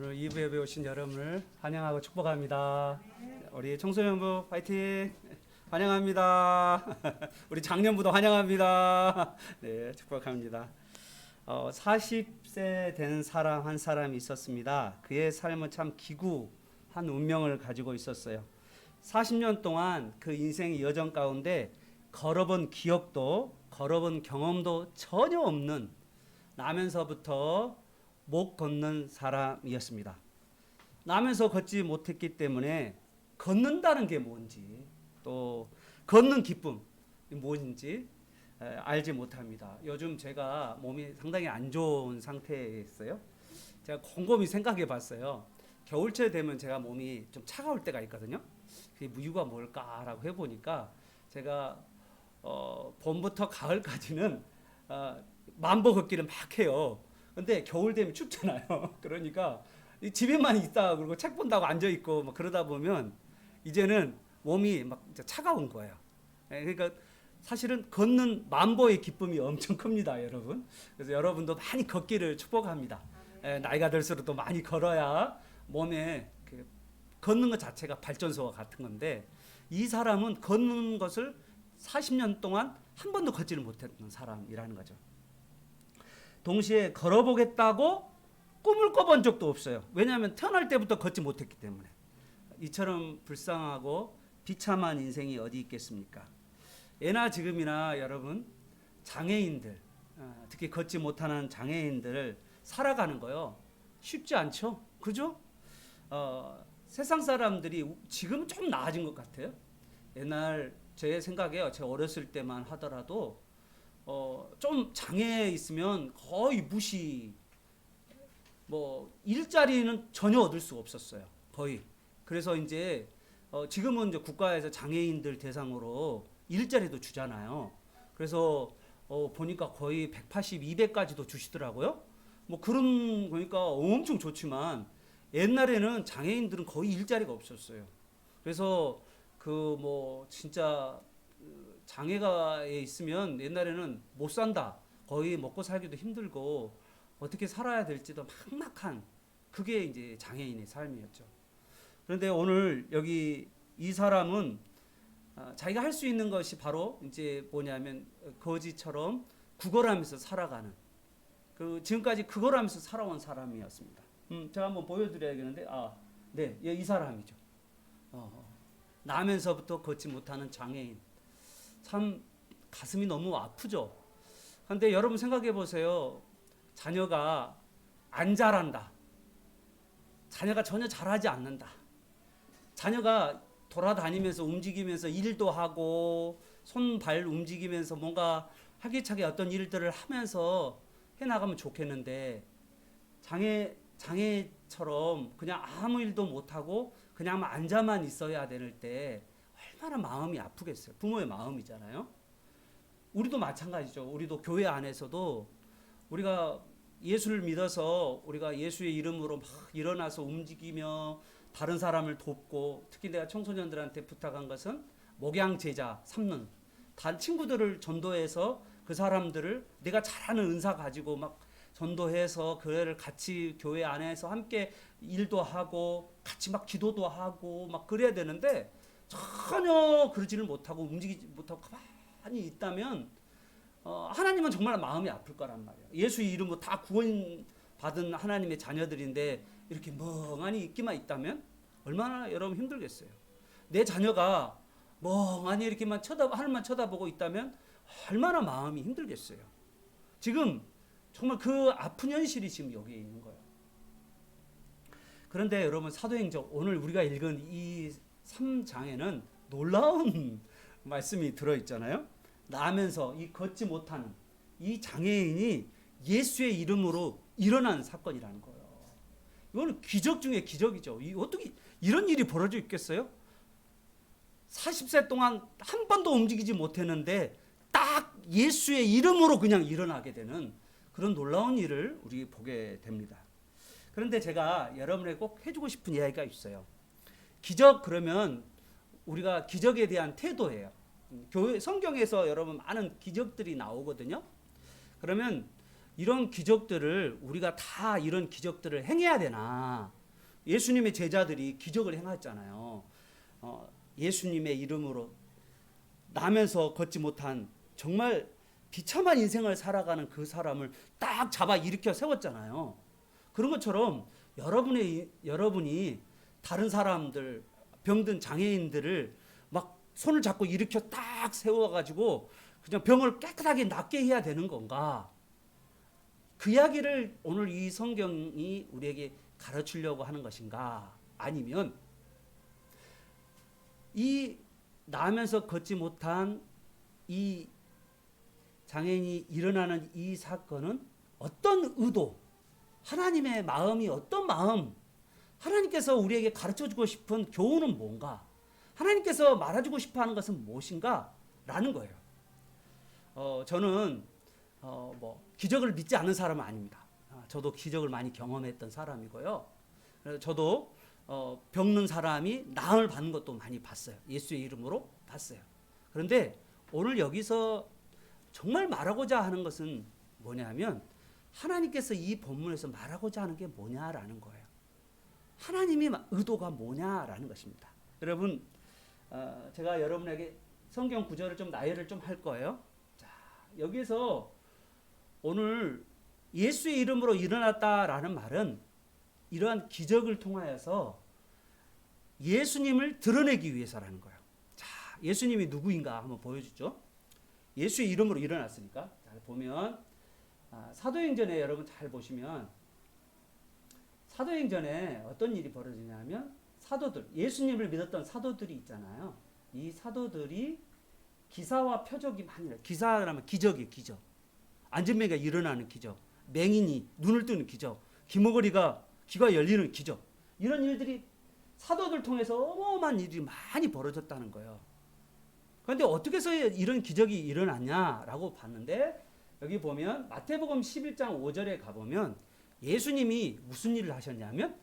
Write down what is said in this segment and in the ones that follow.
오늘 2부에 오신 여러분을 환영하고 축복합니다. 우리 청소년부 파이팅! 환영합니다. 우리 장년부도 환영합니다. 네, 축복합니다. 40세 된 사람 한 사람이 있었습니다. 그의 삶은 참 기구한 운명을 가지고 있었어요. 40년 동안 그 인생의 여정 가운데 걸어본 기억도 걸어본 경험도 전혀 없는 나면서부터 못 걷는 사람이었습니다. 나면서 걷지 못했기 때문에 걷는다는 게 뭔지 또 걷는 기쁨이 뭔지 알지 못합니다. 요즘 제가 몸이 상당히 안 좋은 상태에 있어요. 제가 곰곰이 생각해 봤어요. 겨울철 되면 제가 몸이 좀 차가울 때가 있거든요. 그 이유가 뭘까라고 해보니까 제가 봄부터 가을까지는 만보 걷기를 막 해요. 근데 겨울 되면 춥잖아요. 그러니까 집에만 있다 그러고 책 본다고 앉아 있고 막 그러다 보면 이제는 몸이 막 차가운 거예요. 그러니까 사실은 걷는 만보의 기쁨이 엄청 큽니다, 여러분. 그래서 여러분도 많이 걷기를 축복합니다. 나이가 들수록 또 많이 걸어야 몸에 걷는 것 자체가 발전소와 같은 건데 이 사람은 걷는 것을 40년 동안 한 번도 걷지를 못했던 사람이라는 거죠. 동시에 걸어보겠다고 꿈을 꿔본 적도 없어요. 왜냐하면 태어날 때부터 걷지 못했기 때문에. 이처럼 불쌍하고 비참한 인생이 어디 있겠습니까? 예나 지금이나 여러분 장애인들, 특히 걷지 못하는 장애인들을 살아가는 거요 쉽지 않죠, 그죠? 세상 사람들이 지금은 좀 나아진 것 같아요. 옛날 제 생각에요. 제가 어렸을 때만 하더라도 좀 장애 있으면 거의 무시, 뭐 일자리는 전혀 얻을 수가 없었어요. 거의. 그래서 이제 지금은 이제 국가에서 장애인들 대상으로 일자리도 주잖아요. 그래서 보니까 거의 180, 200까지도 주시더라고요. 뭐 그런 거니까 엄청 좋지만 옛날에는 장애인들은 거의 일자리가 없었어요. 그래서 그 뭐 진짜 장애가 있으면 옛날에는 못 산다. 거의 먹고 살기도 힘들고 어떻게 살아야 될지도 막막한 그게 이제 장애인의 삶이었죠. 그런데 오늘 여기 이 사람은 자기가 할 수 있는 것이 바로 이제 뭐냐면 거지처럼 구걸하면서 살아가는 그 지금까지 구걸하면서 살아온 사람이었습니다. 제가 한번 보여드려야겠는데 네, 이 사람이죠. 나면서부터 걷지 못하는 장애인. 참 가슴이 너무 아프죠. 그런데 여러분 생각해 보세요. 자녀가 안 자란다. 자녀가 전혀 잘하지 않는다. 자녀가 돌아다니면서 움직이면서 일도 하고 손발 움직이면서 뭔가 활기차게 어떤 일들을 하면서 해나가면 좋겠는데 장애처럼 그냥 아무 일도 못하고 그냥 앉아만 있어야 될 때 얼마나 마음이 아프겠어요. 부모의 마음이잖아요. 우리도 마찬가지죠. 우리도 교회 안에서도 우리가 예수를 믿어서 우리가 예수의 이름으로 막 일어나서 움직이며 다른 사람을 돕고 특히 내가 청소년들한테 부탁한 것은 목양 제자 삼는 다른 친구들을 전도해서 그 사람들을 내가 잘하는 은사 가지고 막 전도해서 그를 같이 교회 안에서 함께 일도 하고 같이 막 기도도 하고 막 그래야 되는데 전혀 그러지를 못하고 움직이지 못하고 가만히 있다면 하나님은 정말 마음이 아플 거란 말이에요. 예수의 이름으로 다 구원받은 하나님의 자녀들인데 이렇게 멍하니 있기만 있다면 얼마나 여러분 힘들겠어요. 내 자녀가 멍하니 이렇게만 하늘만 쳐다보고 있다면 얼마나 마음이 힘들겠어요. 지금 정말 그 아픈 현실이 지금 여기에 있는 거예요. 그런데 여러분 사도행전 오늘 우리가 읽은 이 3장에는 놀라운 말씀이 들어있잖아요. 나면서 이 걷지 못하는 이 장애인이 예수의 이름으로 일어난 사건이라는 거예요. 이거는 기적 중에 기적이죠. 어떻게 이런 일이 벌어져 있겠어요? 40세 동안 한 번도 움직이지 못했는데 딱 예수의 이름으로 그냥 일어나게 되는 그런 놀라운 일을 우리 보게 됩니다. 그런데 제가 여러분에게 꼭 해주고 싶은 이야기가 있어요. 기적 그러면 우리가 기적에 대한 태도예요. 교회 성경에서 여러분 많은 기적들이 나오거든요. 그러면 이런 기적들을 우리가 다 이런 기적들을 행해야 되나? 예수님의 제자들이 기적을 행했잖아요. 예수님의 이름으로 나면서 걷지 못한 정말 비참한 인생을 살아가는 그 사람을 딱 잡아 일으켜 세웠잖아요. 그런 것처럼 여러분이 다른 사람들, 병든 장애인들을 막 손을 잡고 일으켜 딱 세워가지고 그냥 병을 깨끗하게 낫게 해야 되는 건가? 그 이야기를 오늘 이 성경이 우리에게 가르치려고 하는 것인가? 아니면 이 나면서 걷지 못한 이 장애인이 일어나는 이 사건은 어떤 의도, 하나님의 마음이 어떤 마음, 하나님께서 우리에게 가르쳐주고 싶은 교훈은 뭔가, 하나님께서 말해주고 싶어하는 것은 무엇인가? 라는 거예요. 저는 기적을 믿지 않는 사람은 아닙니다. 저도 기적을 많이 경험했던 사람이고요. 저도 병든 사람이 나음을 받는 것도 많이 봤어요. 예수의 이름으로 봤어요. 그런데 오늘 여기서 정말 말하고자 하는 것은 뭐냐면 하나님께서 이 본문에서 말하고자 하는 게 뭐냐라는 거예요. 하나님의 의도가 뭐냐라는 것입니다. 여러분, 제가 여러분에게 성경 구절을 좀 나열을 좀 할 거예요. 자, 여기서 오늘 예수의 이름으로 일어났다라는 말은 이러한 기적을 통하여서 예수님을 드러내기 위해서라는 거예요. 자, 예수님이 누구인가 한번 보여주죠. 예수의 이름으로 일어났으니까. 잘 보면 사도행전에 여러분 잘 보시면 사도행전에 어떤 일이 벌어지냐면 사도들, 예수님을 믿었던 사도들이 있잖아요. 이 사도들이 기사와 표적이 많이 나요. 기사라면 기적이에요. 기적. 안진뱅이가 일어나는 기적, 맹인이 눈을 뜨는 기적, 귀머거리가 귀가 열리는 기적, 이런 일들이 사도들 통해서 어마어마한 일이 많이 벌어졌다는 거예요. 그런데 어떻게 해서 이런 기적이 일어났냐라고 봤는데 여기 보면 마태복음 11장 5절에 가보면 예수님이 무슨 일을 하셨냐면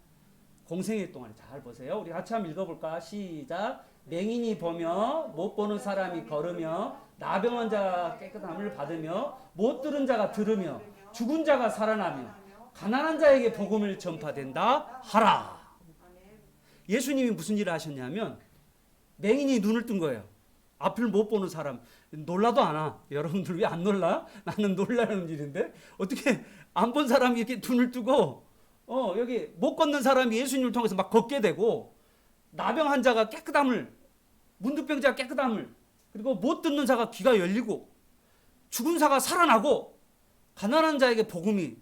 공생애 동안에, 잘 보세요. 우리 같이 한번 읽어볼까? 시작. 맹인이 보며 못 보는 사람이 걸으며 나병한 자가 깨끗함을 받으며 못 들은 자가 들으며 죽은 자가 살아나며 가난한 자에게 복음을 전파된다 하라. 예수님이 무슨 일을 하셨냐면 맹인이 눈을 뜬 거예요. 앞을 못 보는 사람. 놀라도 않아. 여러분들 왜 안 놀라? 나는 놀라는 일인데 어떻게 안 본 사람이 이렇게 눈을 뜨고 여기 못 걷는 사람이 예수님을 통해서 막 걷게 되고 나병 환자가 깨끗함을, 문둥병자가 깨끗함을, 그리고 못 듣는 자가 귀가 열리고 죽은 자가 살아나고 가난한 자에게 복음이,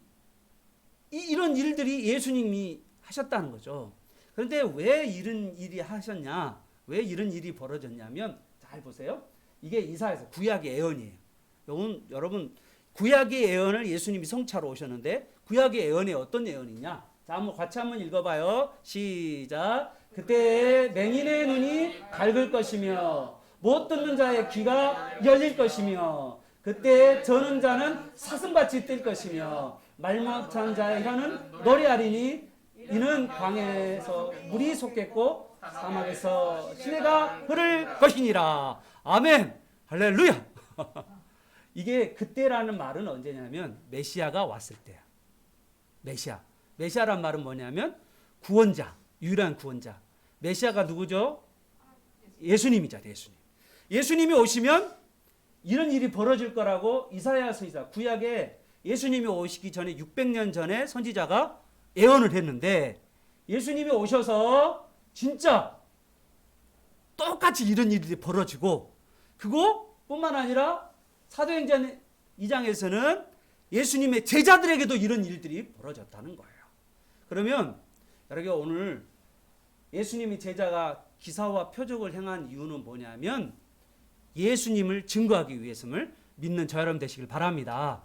이런 일들이 예수님이 하셨다는 거죠. 그런데 왜 이런 일이 하셨냐? 왜 이런 일이 벌어졌냐면 잘 보세요. 이게 이사야서 구약의 예언이에요. 여러분 구약의 예언을 예수님이 성취하러 오셨는데 구약의 예언이 어떤 예언이냐? 자, 같이 한번 읽어봐요. 시작. 그때 맹인의 눈이 밝을 것이며 못 듣는 자의 귀가 열릴 것이며 그때 저는 자는 사슴같이 뛸 것이며 말 못한 자의 혀는 노래하리니 이는 광야에서 물이 솟겠고 사막에서 시내가 흐를 것이니라. 아멘. 할렐루야. 이게 그때라는 말은 언제냐면 메시아가 왔을 때야. 메시아란 말은 뭐냐면 구원자, 유일한 구원자. 메시아가 누구죠? 예수님이죠. 예수님이 오시면 이런 일이 벌어질 거라고 이사야서 구약에 예수님이 오시기 전에 600년 전에 선지자가 예언을 했는데 예수님이 오셔서 진짜 똑같이 이런 일이 벌어지고 그거뿐만 아니라 사도행전 2장에서는 예수님의 제자들에게도 이런 일들이 벌어졌다는 거예요. 그러면 여러분 오늘 예수님의 제자가 기사와 표적을 행한 이유는 뭐냐면 예수님을 증거하기 위해서를 믿는 저 여러분 되시길 바랍니다.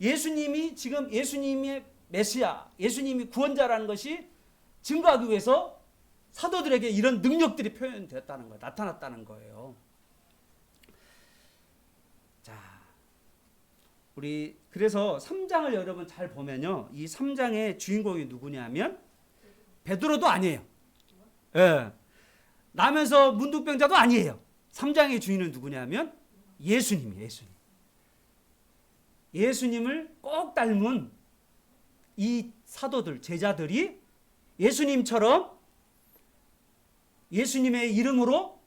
예수님이 지금 예수님의 메시아, 예수님이 구원자라는 것이 증거하기 위해서 사도들에게 이런 능력들이 표현되었다는 거예요. 나타났다는 거예요. 자, 우리 그래서 3장을 여러분 잘 보면요. 이 3장의 주인공이 누구냐면 베드로도 아니에요. 예. 나면서 문둥병자도 아니에요. 3장의 주인은 누구냐면 예수님이에요. 예수님을 꼭 닮은 이 사도들, 제자들이 예수님처럼 예수님의 이름으로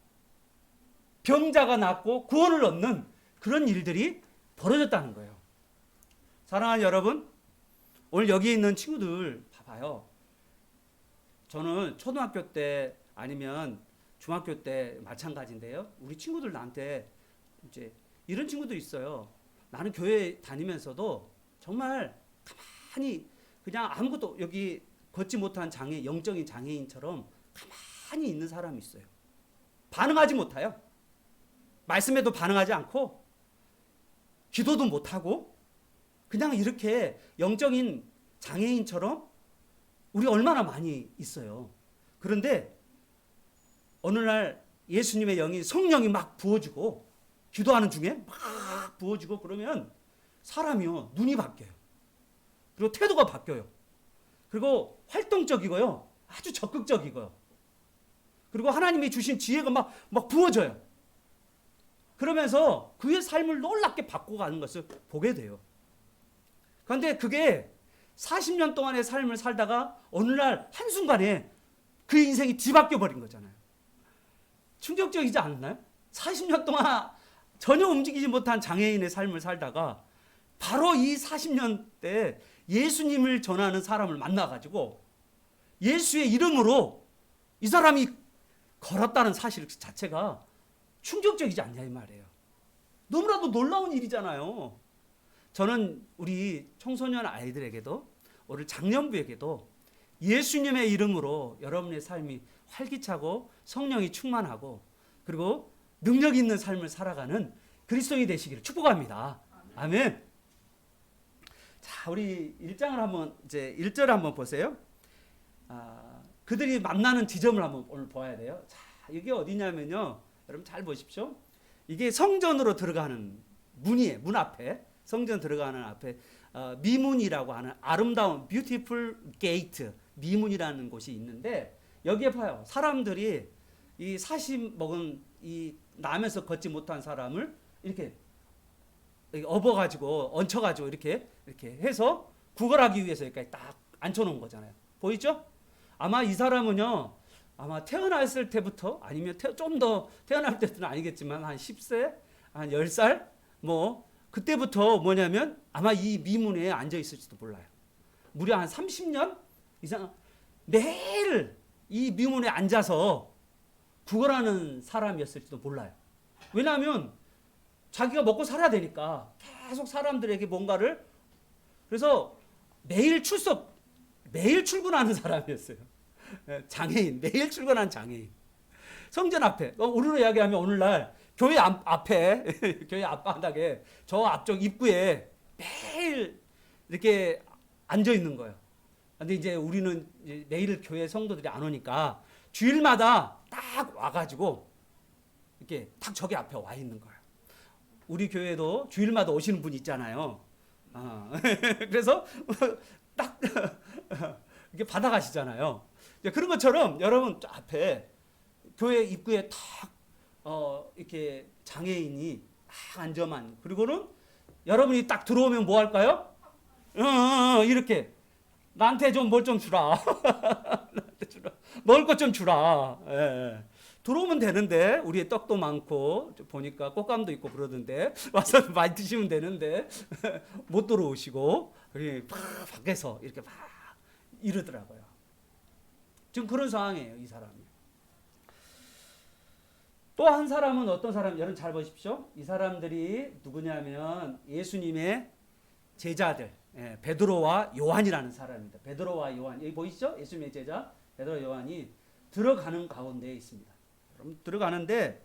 병자가 낫고 구원을 얻는 그런 일들이 벌어졌다는 거예요. 사랑하는 여러분, 오늘 여기 있는 친구들 봐봐요. 저는 초등학교 때 아니면 중학교 때 마찬가지인데요. 우리 친구들 나한테 이제 이런 친구도 있어요. 나는 교회 다니면서도 정말 가만히 그냥 아무것도 여기 걷지 못한 장애, 영적인 장애인처럼 가만히 있는 사람이 있어요. 반응하지 못해요. 말씀에도 반응하지 않고 기도도 못하고 그냥 이렇게 영적인 장애인처럼 우리 얼마나 많이 있어요. 그런데 어느 날 예수님의 영이 성령이 막 부어지고 기도하는 중에 막 부어지고 그러면 사람이요 눈이 바뀌어요. 그리고 태도가 바뀌어요. 그리고 활동적이고요. 아주 적극적이고요. 그리고 하나님이 주신 지혜가 막 부어져요. 그러면서 그의 삶을 놀랍게 바꿔가는 것을 보게 돼요. 그런데 그게 40년 동안의 삶을 살다가 어느 날 한순간에 그 인생이 뒤바뀌어 버린 거잖아요. 충격적이지 않나요? 40년 동안 전혀 움직이지 못한 장애인의 삶을 살다가 바로 이 40년 때 예수님을 전하는 사람을 만나가지고 예수의 이름으로 이 사람이 걸었다는 사실 자체가 충격적이지 않냐 이 말이에요. 너무나도 놀라운 일이잖아요. 저는 우리 청소년 아이들에게도 우리 장년부에게도 예수님의 이름으로 여러분의 삶이 활기차고 성령이 충만하고 그리고 능력 있는 삶을 살아가는 그리스도인이 되시기를 축복합니다. 아멘. 자, 우리 1장을 한번 이제 1절 한번 보세요. 그들이 만나는 지점을 한번 오늘 봐야 돼요. 자, 이게 어디냐면요. 여러분 잘 보십시오. 이게 성전으로 들어가는 문이에요. 문 앞에 성전 들어가는 앞에 미문이라고 하는 아름다운 beautiful gate 미문이라는 곳이 있는데 여기에 봐요. 사람들이 이 40 먹은 이 나면서 걷지 못한 사람을 이렇게 업어가지고 얹혀가지고 이렇게 해서 구걸하기 위해서 여기까지 딱 앉혀놓은 거잖아요. 보이죠? 아마 이 사람은요. 아마 태어났을 때부터 아니면 좀 더 태어날 때는 아니겠지만 한 10세, 한 10살 뭐 그때부터 뭐냐면 아마 이 미문에 앉아 있을지도 몰라요. 무려 한 30년 이상 매일 이 미문에 앉아서 구걸하는 사람이었을지도 몰라요. 왜냐하면 자기가 먹고 살아야 되니까 계속 사람들에게 뭔가를 그래서 매일 출근하는 사람이었어요. 장애인, 매일 출근하는 장애인. 성전 앞에, 우리로 이야기하면 오늘날 교회 앞에, 교회 앞바닥에 저 앞쪽 입구에 매일 이렇게 앉아 있는 거예요. 근데 이제 우리는 매일 교회 성도들이 안 오니까 주일마다 딱 와가지고 이렇게 딱 저기 앞에 와 있는 거예요. 우리 교회도 주일마다 오시는 분 있잖아요. 그래서 딱 이렇게 받아가시잖아요. 그런 것처럼 여러분 앞에 교회 입구에 딱 이렇게 장애인이 딱 앉아만 그리고는 여러분이 딱 들어오면 뭐 할까요? 이렇게 나한테 좀 뭘 좀 주라. 나한테 주라. 먹을 것 좀 주라. 예. 들어오면 되는데 우리의 떡도 많고 보니까 꽃감도 있고 그러던데 와서 많이 드시면 되는데 못 들어오시고 밖에서 이렇게 막 이러더라고요. 지금 그런 상황이에요, 이 사람이. 또 한 사람은 어떤 사람? 여러분 잘 보십시오. 이 사람들이 누구냐면 예수님의 제자들, 베드로와 요한이라는 사람입니다. 베드로와 요한 여기 보이시죠? 예수님의 제자 베드로 요한이 들어가는 가운데에 있습니다. 여러분 들어가는데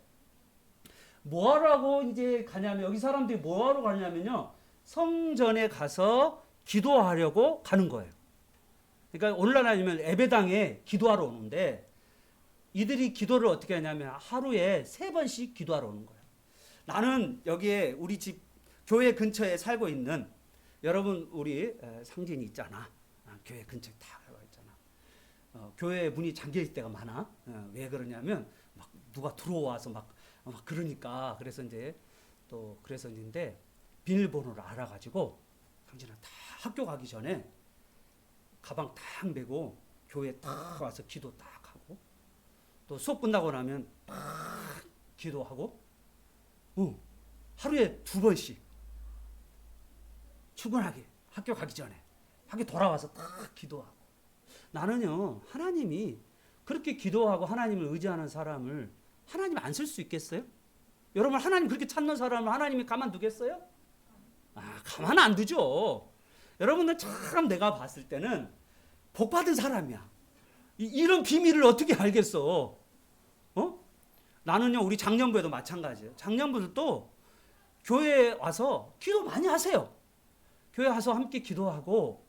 뭐하라고 이제 가냐면 여기 사람들이 뭐하러 가냐면요 성전에 가서 기도하려고 가는 거예요. 그러니까 오늘날 아니면 예배당에 기도하러 오는데 이들이 기도를 어떻게 하냐면 하루에 3번씩 기도하러 오는 거예요. 나는 여기에 우리 집 교회 근처에 살고 있는 여러분 우리 상진이 있잖아. 교회 근처에 다 있잖아. 교회 문이 잠겨 있을 때가 많아. 왜 그러냐면 누가 들어와서 막 그러니까 그래서 이제 또 그래서인데 비밀번호를 알아가지고 당신은 다 학교 가기 전에 가방 딱 메고 교회 딱 와서 기도 딱 하고 또 수업 끝나고 나면 딱 기도하고 하루에 2번씩 출근하게 학교 가기 전에 학교 돌아와서 딱 기도하고 나는요 하나님이 그렇게 기도하고 하나님을 의지하는 사람을 하나님 안 쓸 수 있겠어요? 여러분 하나님 그렇게 찾는 사람을 하나님이 가만두겠어요? 가만 안 두죠. 여러분들 참 내가 봤을 때는 복받은 사람이야. 이런 비밀을 어떻게 알겠어? 나는요 우리 장년부에도 마찬가지예요. 장년부들도 교회에 와서 기도 많이 하세요. 교회 와서 함께 기도하고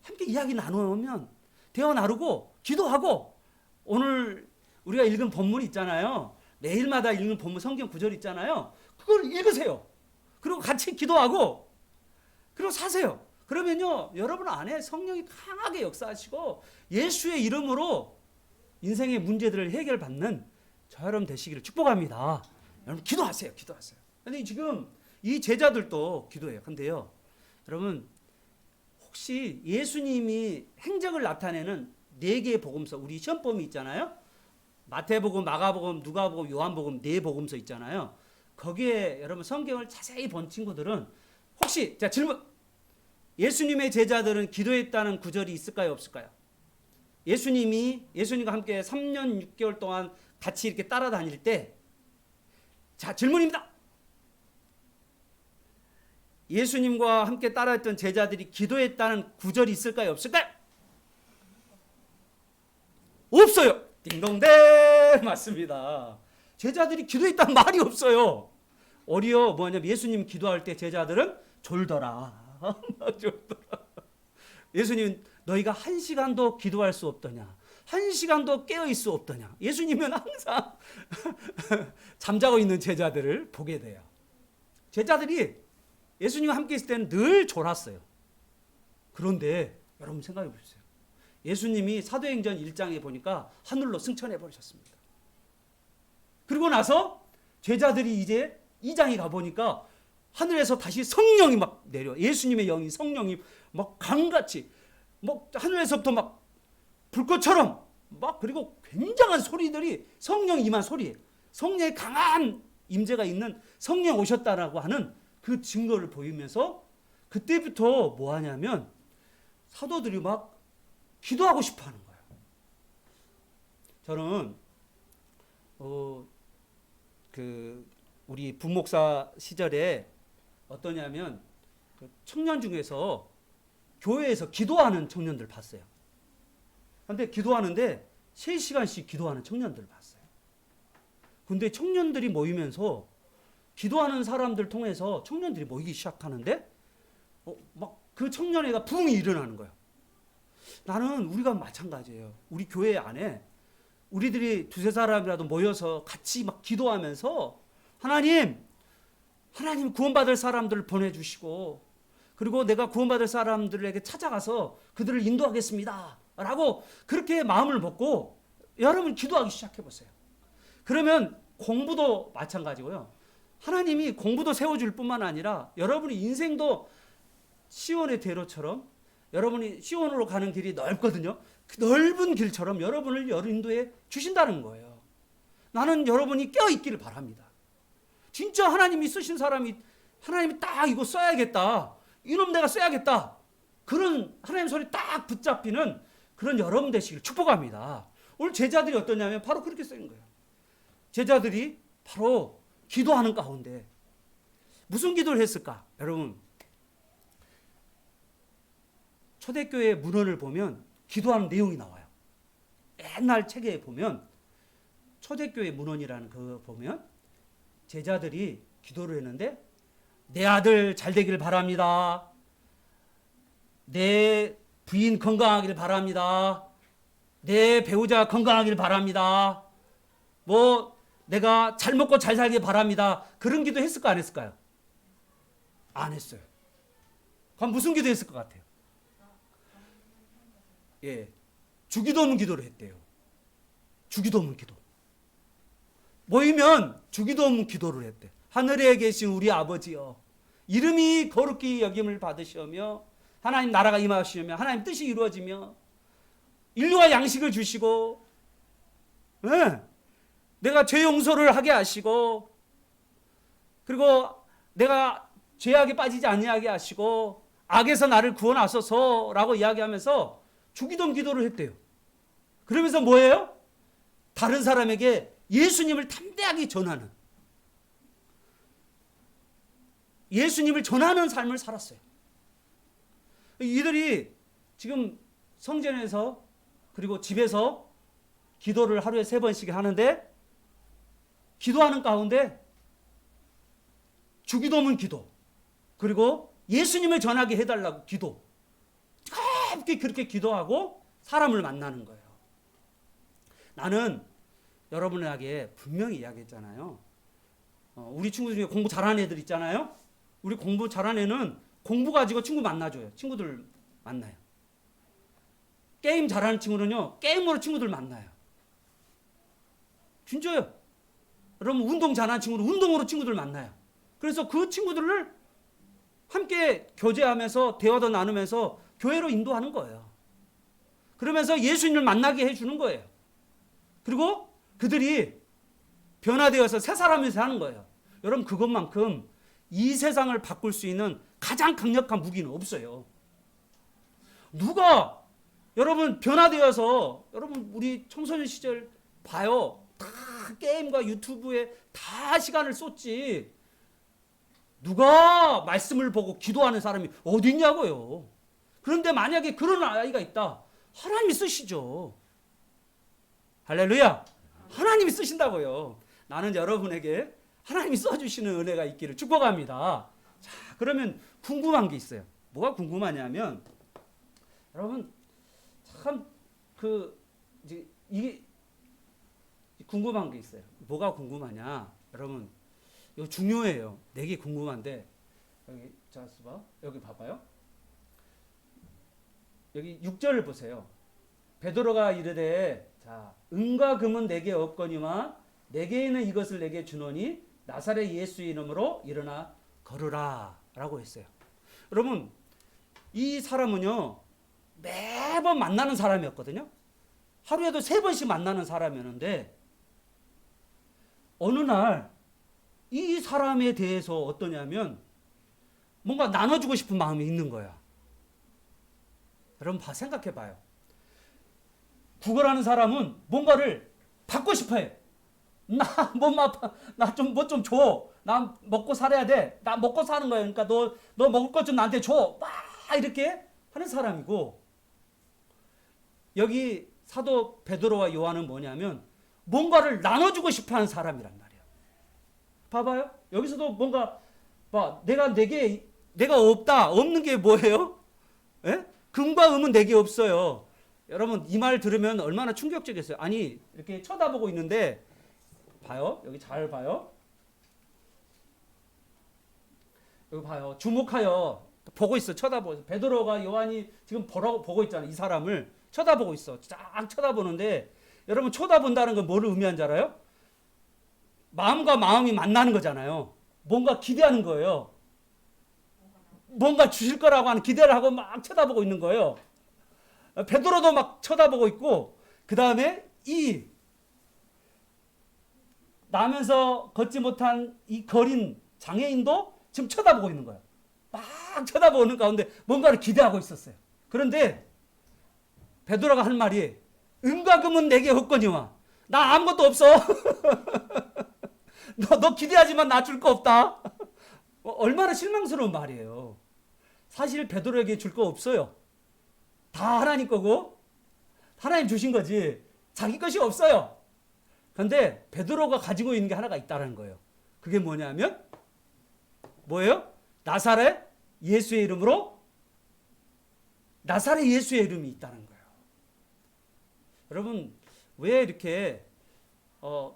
함께 이야기 나누면 대화 나누고 기도하고 오늘 우리가 읽은 본문 있잖아요. 매일마다 읽는 본문 성경 구절 있잖아요. 그걸 읽으세요. 그리고 같이 기도하고 그리고 사세요. 그러면요 여러분 안에 성령이 강하게 역사하시고 예수의 이름으로 인생의 문제들을 해결받는 저 여러분 되시기를 축복합니다. 여러분 기도하세요. 기도하세요. 근데 지금 이 제자들도 기도해요. 근데요 여러분 혹시 예수님이 행적을 나타내는 4개의 복음서 우리 시험범위 있잖아요. 마태복음, 마가복음, 누가복음, 요한복음 4복음서 있잖아요. 거기에 여러분 성경을 자세히 본 친구들은 혹시 자 질문 예수님의 제자들은 기도했다는 구절이 있을까요 없을까요? 예수님과 함께 3년 6개월 동안 같이 이렇게 따라다닐 때 자 질문입니다. 예수님과 함께 따라했던 제자들이 기도했다는 구절이 있을까요 없을까요? 없어요. 딩동댕 맞습니다. 제자들이 기도했다는 말이 없어요. 뭐냐면 예수님 기도할 때 제자들은 졸더라. 졸더라. 예수님 너희가 1시간도 기도할 수 없더냐 1시간도 깨어있을 수 없더냐. 예수님은 항상 잠자고 있는 제자들을 보게 돼요. 제자들이 예수님과 함께 있을 때는 늘 졸았어요. 그런데 여러분 생각해 보세요. 예수님이 사도행전 1장에 보니까 하늘로 승천해 버리셨습니다. 그리고 나서 제자들이 이제 2장에 가보니까 하늘에서 다시 성령이 막 내려. 예수님의 영이 성령이 막 강같이 막 하늘에서부터 막 불꽃처럼 막 그리고 굉장한 소리들이 성령이 임한 소리예요. 성령의 강한 임재가 있는 성령 오셨다라고 하는 그 증거를 보이면서 그때부터 뭐 하냐면 사도들이 막 기도하고 싶어 하는 거예요. 저는 우리 부목사 시절에 어떠냐면 그 청년 중에서 교회에서 기도하는 청년들 봤어요. 근데 기도하는데 3시간씩 기도하는 청년들 봤어요. 근데 청년들이 모이면서 기도하는 사람들 통해서 청년들이 모이기 시작하는데 막 그 청년회가 붕이 일어나는 거예요. 나는 우리가 마찬가지예요. 우리 교회 안에 우리들이 2-3사람이라도 모여서 같이 막 기도하면서 하나님 구원받을 사람들을 보내주시고 그리고 내가 구원받을 사람들에게 찾아가서 그들을 인도하겠습니다 라고 그렇게 마음을 먹고 여러분 기도하기 시작해보세요. 그러면 공부도 마찬가지고요. 하나님이 공부도 세워줄 뿐만 아니라 여러분의 인생도 시온의 대로처럼 여러분이 시온으로 가는 길이 넓거든요. 그 넓은 길처럼 여러분을 인도해 주신다는 거예요. 나는 여러분이 깨어있기를 바랍니다. 진짜 하나님이 쓰신 사람이 하나님이 딱 이거 써야겠다. 이놈 내가 써야겠다. 그런 하나님 손에 딱 붙잡히는 그런 여러분 되시길 축복합니다. 오늘 제자들이 어떠냐면 바로 그렇게 쓰인 거예요. 제자들이 바로 기도하는 가운데 무슨 기도를 했을까? 여러분 초대교회 문헌을 보면 기도하는 내용이 나와요. 옛날 책에 보면 초대교회 문헌이라는 거 보면 제자들이 기도를 했는데 내 아들 잘 되기를 바랍니다. 내 부인 건강하기를 바랍니다. 내 배우자 건강하기를 바랍니다. 내가 잘 먹고 잘 살길 바랍니다. 그런 기도 했을까 안 했을까요? 안 했어요. 그럼 무슨 기도 했을 것 같아요? 주기도문 기도를 했대요. 주기도문 기도. 모이면 주기도문 기도를 했대. 하늘에 계신 우리 아버지여, 이름이 거룩히 여김을 받으시며 하나님 나라가 임하시며 하나님 뜻이 이루어지며 인류와 양식을 주시고 내가 죄 용서를 하게 하시고 그리고 내가 죄악에 빠지지 아니하게 하시고 악에서 나를 구원하소서라고 이야기하면서 주기도 기도를 했대요. 그러면서 뭐예요? 다른 사람에게 예수님을 담대하게 전하는 예수님을 전하는 삶을 살았어요. 이들이 지금 성전에서 그리고 집에서 기도를 하루에 3번씩 하는데 기도하는 가운데 주기도문 기도 그리고 예수님을 전하게 해달라고 기도 가볍게 그렇게 기도하고 사람을 만나는 거예요. 나는 여러분에게 분명히 이야기했잖아요. 우리 친구 중에 공부 잘하는 애들 있잖아요. 우리 공부 잘하는 애는 공부 가지고 친구 만나줘요. 친구들 만나요. 게임 잘하는 친구는요. 게임으로 친구들 만나요. 진짜요. 여러분 운동 잘하는 친구는 운동으로 친구들 만나요. 그래서 그 친구들을 함께 교제하면서 대화도 나누면서 교회로 인도하는 거예요. 그러면서 예수님을 만나게 해주는 거예요. 그리고 그들이 변화되어서 새 사람이 사는 거예요. 여러분 그것만큼 이 세상을 바꿀 수 있는 가장 강력한 무기는 없어요. 누가 여러분 변화되어서 여러분 우리 청소년 시절 봐요. 다 게임과 유튜브에 다 시간을 쏟지. 누가 말씀을 보고 기도하는 사람이 어디 있냐고요. 그런데 만약에 그런 아이가 있다. 하나님이 쓰시죠. 할렐루야. 하나님이 쓰신다고요. 나는 여러분에게 하나님이 써주시는 은혜가 있기를 축복합니다. 자, 그러면 궁금한 게 있어요. 뭐가 궁금하냐면 여러분 참 이게 궁금한 게 있어요. 뭐가 궁금하냐? 여러분 이거 중요해요. 내게 궁금한데 여기 자, 봐. 여기 봐봐요. 여기 6절을 보세요. 베드로가 이르되 자, 은과 금은 내게 없거니와 내게 있는 이것을 내게 주노니 나사렛 예수의 이름으로 일어나 걸으라 라고 했어요. 여러분 이 사람은요 매번 만나는 사람이었거든요. 하루에도 3번씩 만나는 사람이었는데 어느 날 이 사람에 대해서 어떠냐면 뭔가 나눠주고 싶은 마음이 있는 거야. 여러분 생각해 봐요. 구걸하는 사람은 뭔가를 받고 싶어 해. 나 좀 뭐 좀 줘. 나 먹고 살아야 돼. 나 먹고 사는 거야. 그러니까 너 먹을 것 좀 나한테 줘. 막 이렇게 하는 사람이고 여기 사도 베드로와 요한은 뭐냐면 뭔가를 나눠주고 싶어하는 사람이란 말이야. 봐봐요. 여기서도 뭔가 내가 없다. 없는 게 뭐예요? 예? 금과 음은 내게 없어요. 여러분 이 말 들으면 얼마나 충격적이었어요. 아니 이렇게 쳐다보고 있는데 봐요. 여기 잘 봐요. 여기 봐요. 주목하여 보고 있어. 쳐다보고. 베드로가 요한이 지금 보고 있잖아요. 이 사람을 쳐다보고 있어. 쫙 쳐다보는데 여러분 쳐다본다는 건 뭐를 의미하는지 알아요? 마음과 마음이 만나는 거잖아요. 뭔가 기대하는 거예요. 뭔가 주실 거라고 하는 기대를 하고 막 쳐다보고 있는 거예요. 베드로도 막 쳐다보고 있고 그 다음에 이 나면서 걷지 못한 이 거린 장애인도 지금 쳐다보고 있는 거예요. 막 쳐다보는 가운데 뭔가를 기대하고 있었어요. 그런데 베드로가 할 말이 은과 금은 내게 없거니와 나 아무것도 없어. 너 기대하지만 나 줄 거 없다. 얼마나 실망스러운 말이에요. 사실 베드로에게 줄 거 없어요. 다 하나님 거고 하나님 주신 거지 자기 것이 없어요. 그런데 베드로가 가지고 있는 게 하나가 있다는 거예요. 그게 뭐냐면 뭐예요? 나사렛 예수의 이름으로 나사렛 예수의 이름이 있다는 거예요. 여러분 왜 이렇게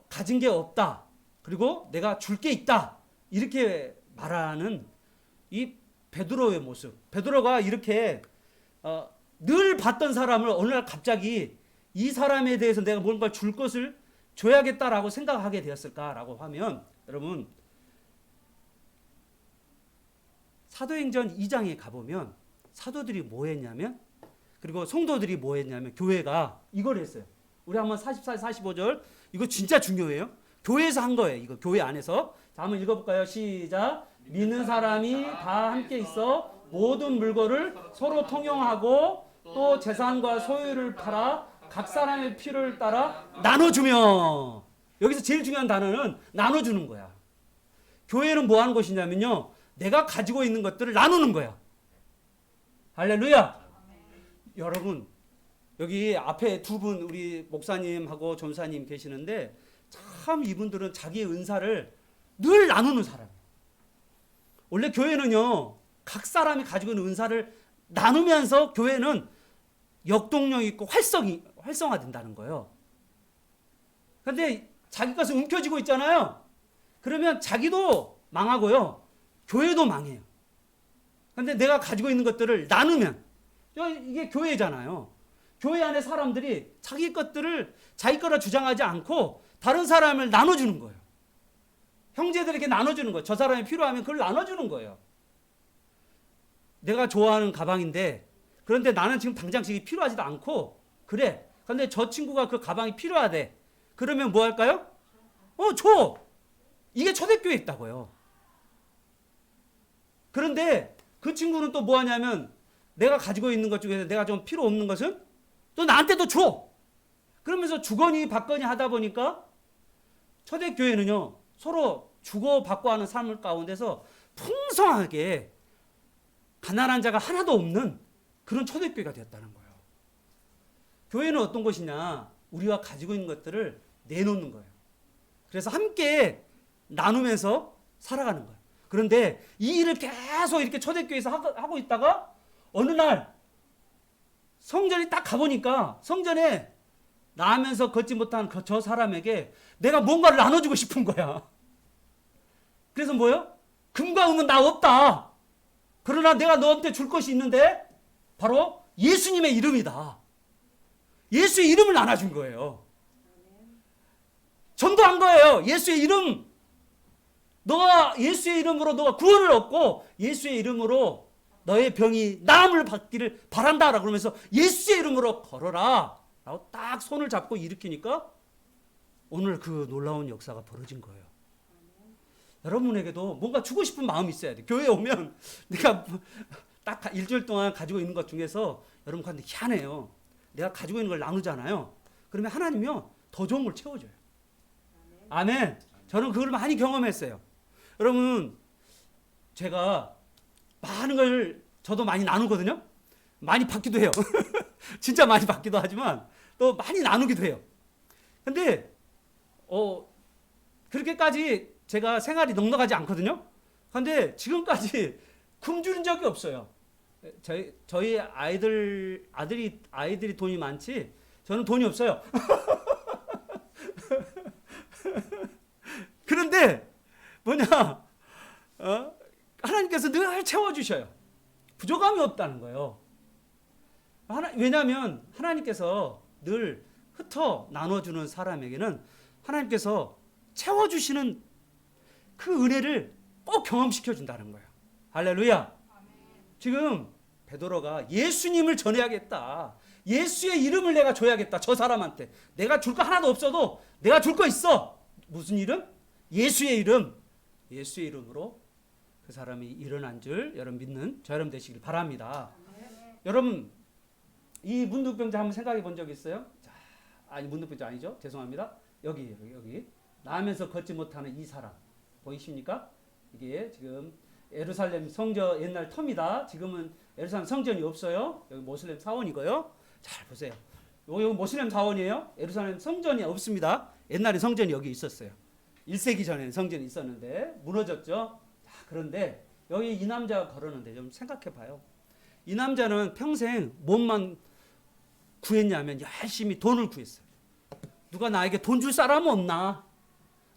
가진 게 없다. 그리고 내가 줄 게 있다. 이렇게 말하는 이 베드로의 모습. 베드로가 이렇게 늘 봤던 사람을 어느 날 갑자기 이 사람에 대해서 내가 뭔가 줄 것을 줘야겠다라고 생각하게 되었을까라고 하면 여러분 사도행전 2장에 가보면 사도들이 뭐 했냐면, 그리고 성도들이 뭐 했냐면, 교회가 이걸 했어요. 우리 한번 44, 45절, 이거 진짜 중요해요. 교회에서 한 거예요. 이거 교회 안에서. 자, 한번 읽어볼까요? 시작. 믿는 사람이 다 함께 있어 모든 물건을 서로 통용하고 또 재산과 소유를 팔아 각 사람의 필요를 따라 나눠주며. 여기서 제일 중요한 단어는 나눠주는 거야. 교회는 뭐 하는 곳이냐면요, 내가 가지고 있는 것들을 나누는 거야. 할렐루야. 여러분, 여기 앞에 두 분, 우리 목사님하고 전사님 계시는데 참 이분들은 자기의 은사를 늘 나누는 사람이에요. 원래 교회는요, 각 사람이 가지고 있는 은사를 나누면서 교회는 역동력 있고 활성화된다는 거예요. 그런데 자기 것을 움켜쥐고 있잖아요. 그러면 자기도 망하고요, 교회도 망해요. 그런데 내가 가지고 있는 것들을 나누면, 이게 교회잖아요. 교회 안에 사람들이 자기 것들을 자기 거라 주장하지 않고 다른 사람을 나눠주는 거예요. 형제들에게 나눠주는 거예요. 저 사람이 필요하면 그걸 나눠주는 거예요. 내가 좋아하는 가방인데, 그런데 나는 지금 당장 지금 필요하지도 않고, 그래. 근데 저 친구가 그 가방이 필요하대. 그러면 뭐 할까요? 줘. 이게 초대교회에 있다고요. 그런데 그 친구는 또 뭐 하냐면, 내가 가지고 있는 것 중에서 내가 좀 필요 없는 것은 또 나한테도 줘. 그러면서 주거니 받거니 하다 보니까 초대교회는요, 서로 주고받고 하는 삶을 가운데서 풍성하게 가난한 자가 하나도 없는 그런 초대교회가 되었다는 거예요. 교회는 어떤 곳이냐? 우리가 가지고 있는 것들을 내놓는 거예요. 그래서 함께 나누면서 살아가는 거예요. 그런데 이 일을 계속 이렇게 초대교회에서 하고 있다가 어느 날 성전에 딱 가보니까 성전에 나면서 걷지 못한 저 사람에게 내가 뭔가를 나눠주고 싶은 거야. 그래서 뭐요? 금과 은은 나 없다. 그러나 내가 너한테 줄 것이 있는데 바로 예수님의 이름이다. 예수의 이름을 나눠준 거예요. 전도한 거예요. 예수의 이름. 너가 예수의 이름으로 너가 구원을 얻고 예수의 이름으로 너의 병이 나음을 받기를 바란다라고 그러면서 예수의 이름으로 걸어라 라고 딱 손을 잡고 일으키니까 오늘 그 놀라운 역사가 벌어진 거예요. 여러분에게도 뭔가 주고 싶은 마음이 있어야 돼. 교회에 오면 내가 딱 일주일 동안 가지고 있는 것 중에서 여러분한테 희한해요. 내가 가지고 있는 걸 나누잖아요. 그러면 하나님이요, 더 좋은 걸 채워줘요. 아멘. 저는 그걸 많이 경험했어요. 여러분, 제가 많은 걸 저도 많이 나누거든요. 많이 받기도 해요. 진짜 많이 받기도 하지만 또 많이 나누기도 해요. 근데 그렇게까지 제가 생활이 넉넉하지 않거든요. 근데 지금까지 굶주린 적이 없어요. 저희 아이들이 돈이 많지 저는 돈이 없어요. 그런데 뭐냐, 하나님께서 늘 채워주셔요. 부족함이 없다는 거예요. 왜냐하면 하나님께서 늘 흩어 나눠주는 사람에게는 하나님께서 채워주시는 그 은혜를 꼭 경험시켜준다는 거예요. 할렐루야. 지금 베드로가 예수님을 전해야겠다. 예수의 이름을 내가 줘야겠다. 저 사람한테. 내가 줄 거 하나도 없어도 내가 줄 거 있어. 무슨 이름? 예수의 이름. 예수의 이름으로 그 사람이 일어난 줄 여러분 믿는 저 여러분 되시길 바랍니다. 여러분, 이 문둥병자 한번 생각해 본 적 있어요? 자, 아니 문둥병자 아니죠? 죄송합니다. 여기 나면서 걷지 못하는 이 사람 보이십니까? 이게 지금 예루살렘 성전 옛날 터입니다. 지금은 예루살렘 성전이 없어요. 여기 모슬렘 사원이고요. 잘 보세요. 여기 모슬렘 사원이에요. 예루살렘 성전이 없습니다. 옛날에 성전이 여기 있었어요. 1세기 전에는 성전이 있었는데 무너졌죠. 자, 그런데 여기 이 남자가 걸었는데 좀 생각해 봐요. 이 남자는 평생 몸만 구했냐면 열심히 돈을 구했어요. 누가 나에게 돈 줄 사람 없나?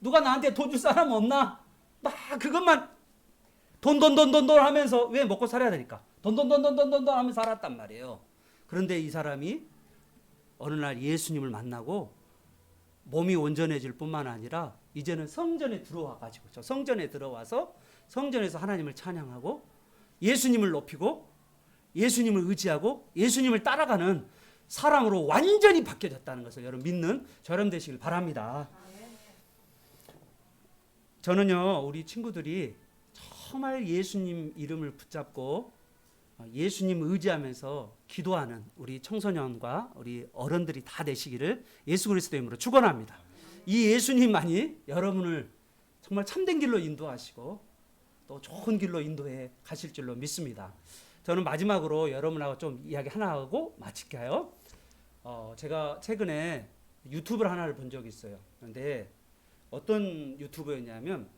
누가 나한테 돈 줄 사람 없나? 막 그것만 돈 하면서, 왜 먹고 살아야 되니까 돈 하면서 살았단 말이에요. 그런데 이 사람이 어느 날 예수님을 만나고 몸이 온전해질 뿐만 아니라 이제는 성전에 들어와 가지고 저 성전에 들어와서 성전에서 하나님을 찬양하고 예수님을 높이고 예수님을 의지하고 예수님을 따라가는 사람으로 완전히 바뀌어졌다는 것을 여러분 믿는 저 여러분 되시길 바랍니다. 저는요, 우리 친구들이 정말 예수님 이름을 붙잡고 예수님 의지하면서 기도하는 우리 청소년과 우리 어른들이 다 되시기를 예수 그리스도의 이름으로 축원합니다. 이 예수님만이 여러분을 정말 참된 길로 인도하시고 또 좋은 길로 인도해 가실 줄로 믿습니다. 저는 마지막으로 여러분하고 좀 이야기 하나 하고 마칠게요. 제가 최근에 유튜브를 하나를 본 적이 있어요. 그런데 어떤 유튜브였냐면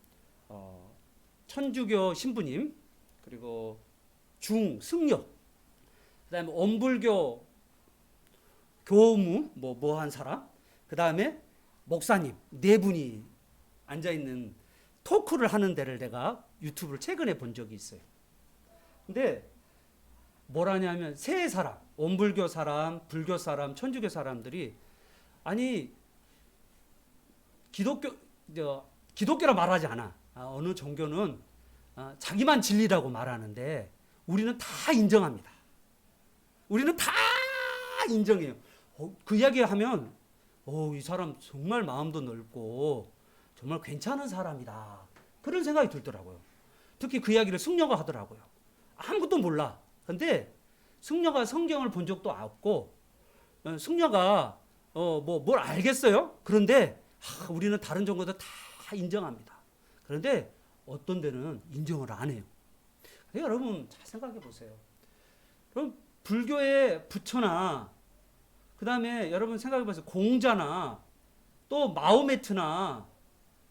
천주교 신부님, 그리고 중승려, 그다음에 원불교 교무 뭐 한 사람, 그다음에 목사님 네 분이 앉아 있는 토크를 하는 데를 내가 유튜브를 최근에 본 적이 있어요. 근데 뭐라냐면 세 사람, 원불교 사람, 불교 사람, 천주교 사람들이 아니 기독교라 말하지 않아. 어느 종교는 자기만 진리라고 말하는데 우리는 다 인정합니다. 우리는 다 인정해요. 그 이야기하면 이 사람 정말 마음도 넓고 정말 괜찮은 사람이다. 그런 생각이 들더라고요. 특히 그 이야기를 승려가 하더라고요. 아무것도 몰라. 근데 승려가 성경을 본 적도 없고 승려가 뭘 알겠어요? 그런데 우리는 다른 종교도 다 인정합니다. 그런데 어떤 데는 인정을 안 해요. 여러분 잘 생각해 보세요. 그럼 불교의 부처나 그 다음에 여러분 생각해 보세요. 공자나 또 마호메트나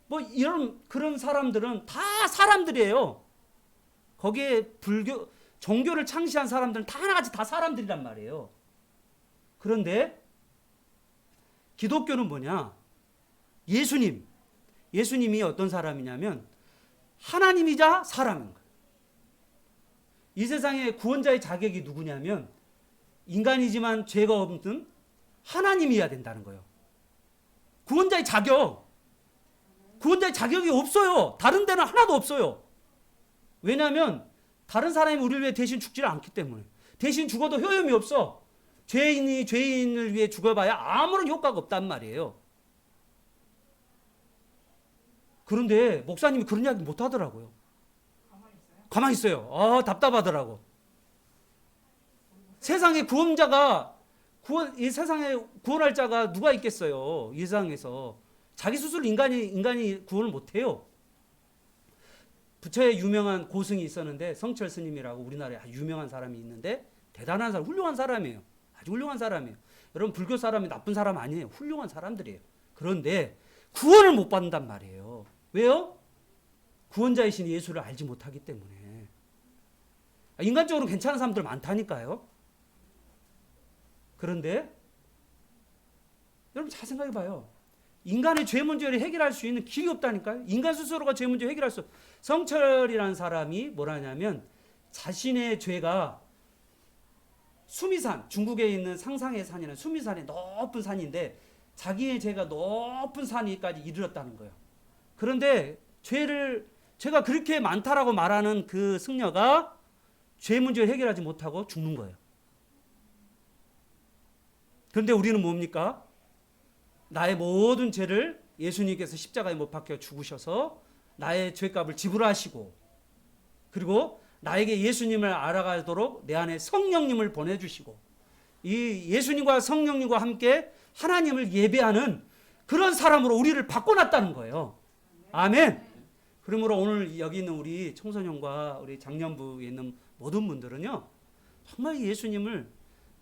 뭐 이런 그런 사람들은 다 사람들이에요. 거기에 불교 종교를 창시한 사람들은 다 하나같이 다 사람들이란 말이에요. 그런데 기독교는 뭐냐? 예수님이 어떤 사람이냐면 하나님이자 사람인 거예요. 이 세상의 구원자의 자격이 누구냐면 인간이지만 죄가 없는 하나님이어야 된다는 거예요. 구원자의 자격이 없어요. 다른 데는 하나도 없어요. 왜냐하면 다른 사람이 우리를 위해 대신 죽지를 않기 때문에. 대신 죽어도 효험이 없어. 죄인이 죄인을 위해 죽어봐야 아무런 효과가 없단 말이에요. 그런데 목사님이 그런 이야기 못 하더라고요. 가만히 있어요. 답답하더라고. 세상에 구원자가 이 세상에 구원할 자가 누가 있겠어요? 이 세상에서 자기 스스로 인간이 구원을 못 해요. 부처의 유명한 고승이 있었는데 성철 스님이라고 우리나라에 아주 유명한 사람이 있는데 대단한 사람, 훌륭한 사람이에요. 아주 훌륭한 사람이에요. 여러분 불교 사람이 나쁜 사람 아니에요. 훌륭한 사람들이에요. 그런데 구원을 못 받는단 말이에요. 왜요? 구원자이신 예수를 알지 못하기 때문에. 인간적으로 괜찮은 사람들 많다니까요. 그런데 여러분 잘 생각해 봐요. 인간의 죄 문제를 해결할 수 있는 길이 없다니까요. 인간 스스로가 죄 문제 해결할 수. 성철이라는 사람이 뭐라냐면 자신의 죄가 수미산, 중국에 있는 상상의 산이라는 수미산의 높은 산인데 자기의 죄가 높은 산위까지 이르렀다는 거예요. 그런데 죄가 그렇게 많다라고 말하는 그 승려가 죄 문제를 해결하지 못하고 죽는 거예요. 그런데 우리는 뭡니까? 나의 모든 죄를 예수님께서 십자가에 못 박혀 죽으셔서 나의 죄값을 지불하시고 그리고 나에게 예수님을 알아가도록 내 안에 성령님을 보내주시고 이 예수님과 성령님과 함께 하나님을 예배하는 그런 사람으로 우리를 바꿔놨다는 거예요. 아멘. 그러므로 오늘 여기 있는 우리 청소년과 우리 장년부에 있는 모든 분들은요, 정말 예수님을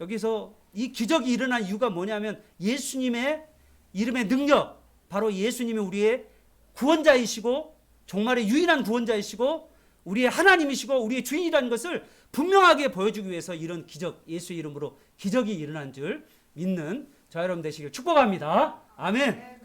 여기서 이 기적이 일어난 이유가 뭐냐면 예수님의 이름의 능력, 바로 예수님이 우리의 구원자이시고 정말의 유일한 구원자이시고 우리의 하나님이시고 우리의 주인이라는 것을 분명하게 보여주기 위해서 이런 기적, 예수 이름으로 기적이 일어난 줄 믿는 저 여러분 되시길 축복합니다. 아멘.